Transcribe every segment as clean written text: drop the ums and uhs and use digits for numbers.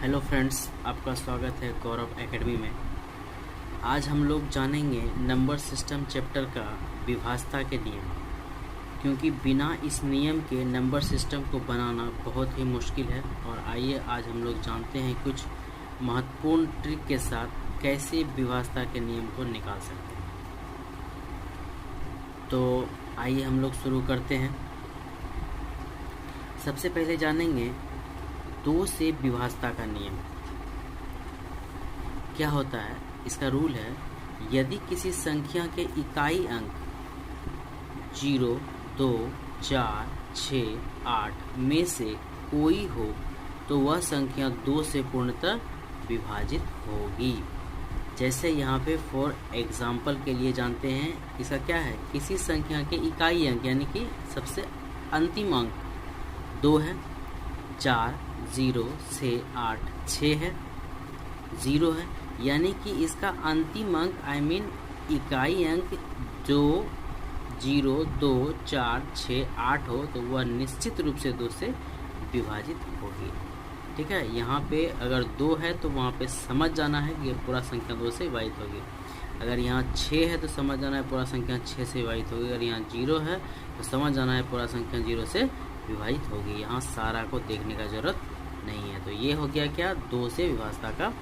Hello friends, आपका स्वागत है गौरव एकेडमी में। आज हम लोग जानेंगे नंबर सिस्टम चैप्टर का विभाज्यता के नियम, क्योंकि बिना इस नियम के नंबर सिस्टम को बनाना बहुत ही मुश्किल है। और आइए आज हम लोग जानते हैं कुछ महत्वपूर्ण ट्रिक के साथ कैसे विभाज्यता के नियम को निकाल सकते हैं। तो आइए हम लोग शुरू करते हैं। सबसे पहले जानेंगे 2 से विभाज्यता का नियम क्या होता है। इसका रूल है, यदि किसी संख्या के इकाई अंक 0, 2, 4, 6, 8 में से कोई हो तो वह संख्या 2 से पूर्णतः विभाजित होगी। जैसे यहाँ पे फॉर एग्जाम्पल के लिए जानते हैं, इसका क्या है, किसी संख्या के इकाई अंक यानी कि सबसे अंतिम अंक 2 है, 4, 0 से 8, 6 है, 0 है, यानी कि इसका अंतिम अंक इकाई अंक 2, 0, 2, 4, 6, 8 हो तो वह निश्चित रूप से 2 से विभाजित होगी। ठीक है, यहाँ पे अगर 2 है तो वहाँ पे समझ जाना है कि ये पूरा संख्या 2 से विभाजित होगी। अगर यहाँ 6 है तो समझ जाना है पूरा संख्या 6 से विभाजित होगी। अगर यहाँ 0 है तो समझ जाना है पूरा संख्या 0 से विभाजित होगी। यहाँ सारा को देखने का जरूरत नहीं है। तो ये हो गया क्या, 2 से विभाज्यता का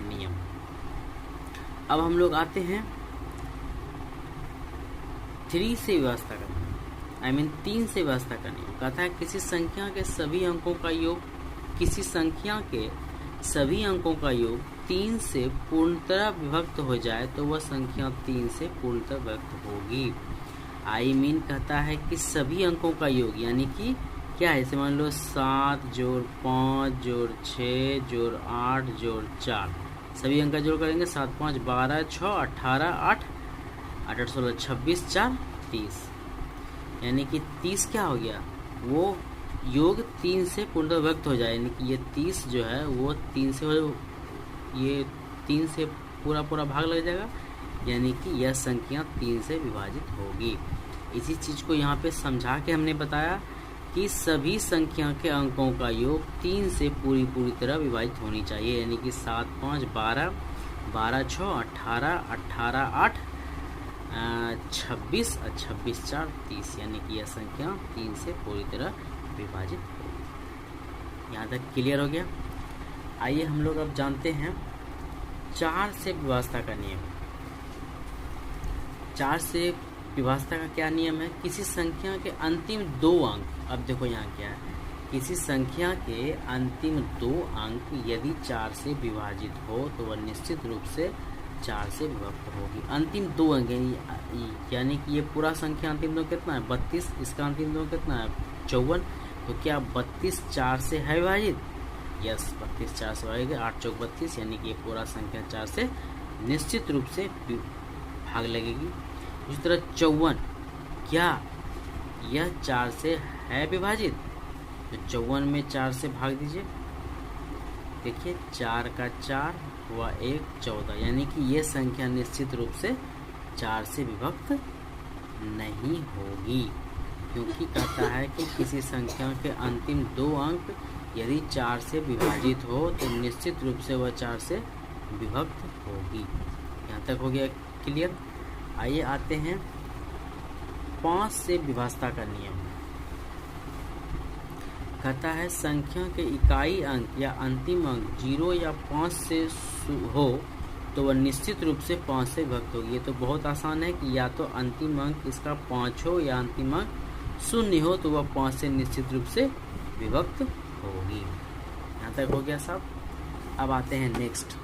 नियम। अब हम लोग आते हैं 3 से विभाज्यता का नियम, 3 से विभाज्यता का नियम। कहता है किसी संख्या के सभी अंकों का योग 3 से पूर्णतः विभक्त हो जाए तो वह संख्या 3 से पूर्णतः विभक्त होगी। कहता है कि सभी अंकों का योग यानी कि क्या है, जैसे मान लो 7 जोड़ 5 जोड़ 6 जोड़ 8 जोड़ 4, सभी अंक का जोड़ करेंगे 7, 5, 12, 6, 18, 8, 8, 16, 26, 4, 30, यानी कि 30 क्या हो गया, वो योग 3 से पूर्णतः विभक्त हो जाए। यानी कि ये 30 जो है वो 3 से पूरा भाग लग जाएगा, यानी कि यह संख्या 3 से विभाजित होगी। इसी चीज़ को यहाँ पे समझा के हमने बताया कि सभी संख्या के अंकों का योग 3 से पूरी तरह विभाजित होनी चाहिए। यानी कि 7, 5, 12, 12, 6, 18, 18, 8, 26, 26, 4, 30, यानी कि यह संख्या 3 से पूरी तरह विभाजित होगी। यहाँ तक क्लियर हो गया। आइए हम लोग अब जानते हैं 4 से विभाज्यता का नियम। 4 से विभाज्यता का क्या नियम है, किसी संख्या के अंतिम 2 अंक, अब देखो यहाँ क्या है, किसी संख्या के अंतिम 2 अंक यदि 4 से विभाजित हो तो वह निश्चित रूप से 4 से विभक्त होगी। अंतिम 2 अंक यानी कि ये पूरा संख्या अंतिम 2 कितना है, 32, इसका अंतिम 2 कितना है, 54, तो क्या 32 4 से है विभाजित, यस 32 4 से विभाजित, 8 चौक 32, यानी कि ये पूरा संख्या 4 से निश्चित रूप से भाग लगेगी। इस तरह 54, क्या यह 4 से है विभाजित, तो 54 में 4 से भाग दीजिए, देखिए 4 का 4 हुआ 1, 14, यानी कि ये संख्या निश्चित रूप से 4 से विभक्त नहीं होगी, क्योंकि कहता है कि किसी संख्या के अंतिम 2 अंक यदि 4 से विभाजित हो तो निश्चित रूप से वह 4 से विभक्त होगी। यहाँ तक हो गया क्लियर। आइए आते हैं 5 से विभाज्यता का नियम। कहता है संख्या के इकाई अंक या अंतिम अंक 0 या 5 से हो तो वह निश्चित रूप से 5 से विभक्त होगी। ये तो बहुत आसान है कि या तो अंतिम अंक इसका 5 हो या अंतिम अंक 0 हो तो वह 5 से निश्चित रूप से विभक्त होगी। यहाँ तक हो गया साहब। अब आते हैं नेक्स्ट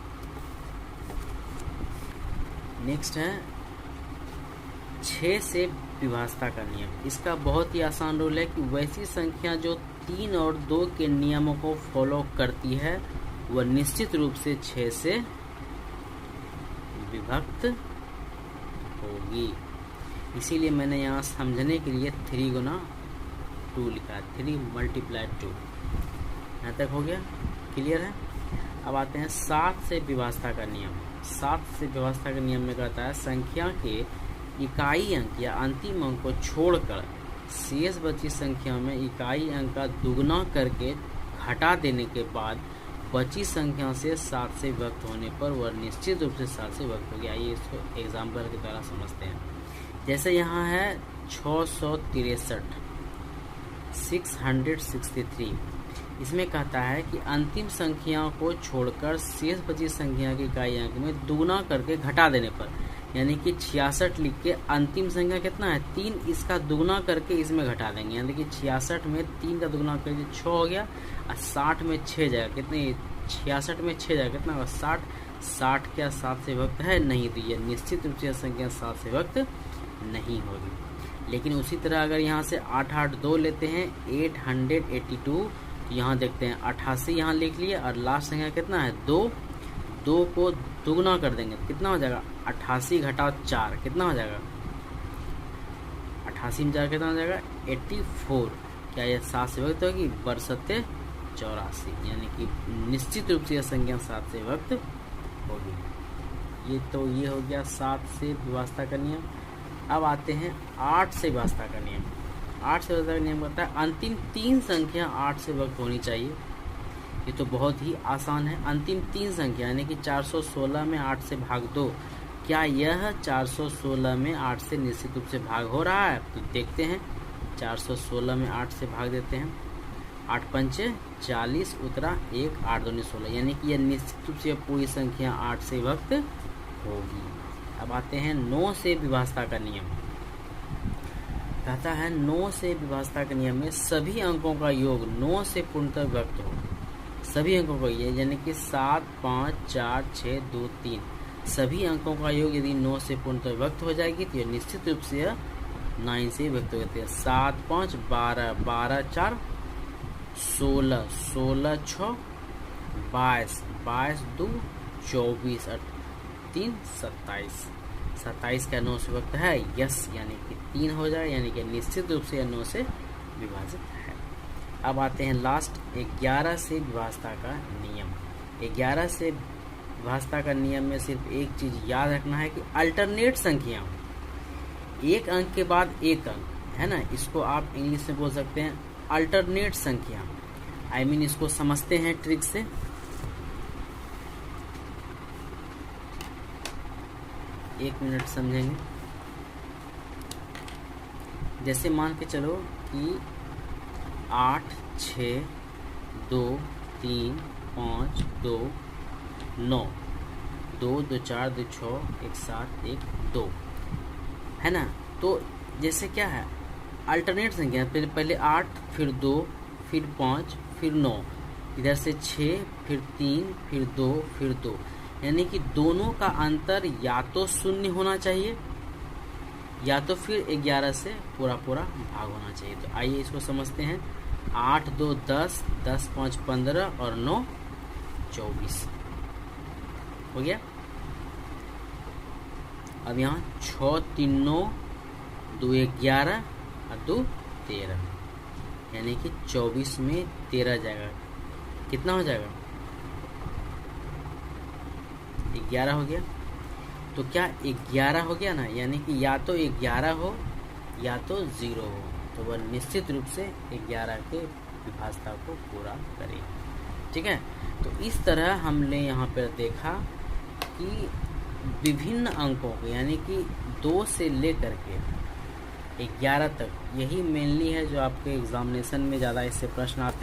है 6 से विभाज्यता का नियम। इसका बहुत ही आसान रूल है कि वैसी संख्या जो 3 और 2 के नियमों को फॉलो करती है वह निश्चित रूप से 6 से विभक्त होगी। इसीलिए मैंने यहाँ समझने के लिए 3 गुना 2 लिखा है, 3 × 2। यहाँ तक हो गया क्लियर है। अब आते हैं 7 से विभाज्यता का नियम। 7 से विभाज्यता के नियम में कहता है संख्या के इकाई अंक या अंतिम अंक को छोड़कर शेष बची संख्या में इकाई अंक का दुगना करके घटा देने के बाद बची संख्या से 7 से विभक्त होने पर वह निश्चित रूप से 7 से विभक्त हो गया। आइए इसको एग्जाम्पल के द्वारा समझते हैं। जैसे यहाँ है 663, 663। इसमें कहता है कि अंतिम संख्या को छोड़कर शेष बची संख्या की इकाई अंक में दुगुना करके घटा देने पर, यानी कि 66 लिख के अंतिम संख्या कितना है 3, इसका दुगुना करके इसमें घटा देंगे, यानी कि 66 में 3 का दुगुना करके 6 हो गया, और 60 में 6 जाएगा, कितने 66 में 6 जाएगा, कितना होगा 60। 60 क्या 7 से विभक्त है? नहीं, तो यह निश्चित रूप से संख्या 7 से विभक्त नहीं होगी। लेकिन उसी तरह अगर यहाँ से 882 लेते हैं 882, तो यहाँ देखते हैं 88 यहाँ लिख लिया, और लास्ट संख्या कितना है 2, 2 को दुगुना कर देंगे तो कितना हो जाएगा 88 घटाओ 4, कितना हो जाएगा 88 में 4 कितना हो जाएगा 84। क्या यह 7 से विभक्त होगी? बरसते 84, यानी कि निश्चित रूप से यह संख्या 7 से विभक्त होगी। ये हो गया 7 से विभाज्यता का नियम। अब आते हैं 8 से विभाज्यता का नियम। 8 से विभाज्यता का नियम कहता है अंतिम 3 संख्या 8 से विभक्त होनी चाहिए। ये तो बहुत ही आसान है। अंतिम 3 संख्या यानी कि 416 में 8 से भाग दो, क्या यह 416 में 8 से निश्चित रूप से भाग हो रहा है? तो देखते हैं, 416 में 8 से भाग देते हैं, 8 पंचे 40 उतरा 1, 8 दूनी 16, यानी कि यह निश्चित रूप से पूरी संख्या 8 से विभक्त होगी। अब आते हैं 9 से विभाज्यता का नियम। कहता है 9 से विभाज्यता के नियम में सभी अंकों का योग 9 से पूर्णतः विभक्त हो। सभी अंकों का ये यानी कि 7, 5, 4, 6, 2, 3 सभी अंकों का योग यदि 9 से पूर्णतः विभक्त हो जाएगी तो यह निश्चित रूप से 9 से विभक्त हो जाती है। 7, 5, 12, 12, 4, 16, 16, 6, 22, 22, 2, 24, 3, 27। 27 का 9 से विभक्त है, यस, यानी कि 3 हो जाए, यानी कि निश्चित रूप से 9 से विभाजित है। अब आते हैं लास्ट 11 से विभाज्यता का नियम। 11 से विभाज्यता का नियम में सिर्फ एक चीज याद रखना है कि अल्टरनेट संख्या, एक अंक के बाद एक अंक है ना, इसको आप इंग्लिश में बोल सकते हैं अल्टरनेट संख्या। I mean, इसको समझते हैं ट्रिक से। एक मिनट समझेंगे। जैसे मान के चलो कि 8, 6, 2, 3, 5, 2, 9, 2, 2, 4, 2, 6, 1, 7, 1, 2 है ना। तो जैसे क्या है अल्टरनेट संख्या, पहले 8, फिर 2, फिर 5, फिर 9, इधर से 6, फिर 3, फिर 2, फिर 2, यानी कि दोनों का अंतर या तो 0 होना चाहिए या तो फिर 11 से पूरा भाग होना चाहिए। तो आइए इसको समझते हैं। 8, 2, 10, 10, 5, 15 और 9, 24 हो गया। अब यहाँ 6, 3, 9, 2, 11 और 2, 13, यानी कि 24 में 13 जाएगा, कितना हो जाएगा 11 हो गया। तो क्या 11 हो गया ना, यानी कि या तो 11 हो या तो 0 हो, तो वह निश्चित रूप से 11 के विभाज्यता को पूरा करेगा। ठीक है, तो इस तरह हमने यहाँ पर देखा कि विभिन्न अंकों को यानी कि 2 से लेकर के 11 तक, यही मेनली है जो आपके एग्जामिनेशन में ज़्यादा इससे प्रश्न आते हैं।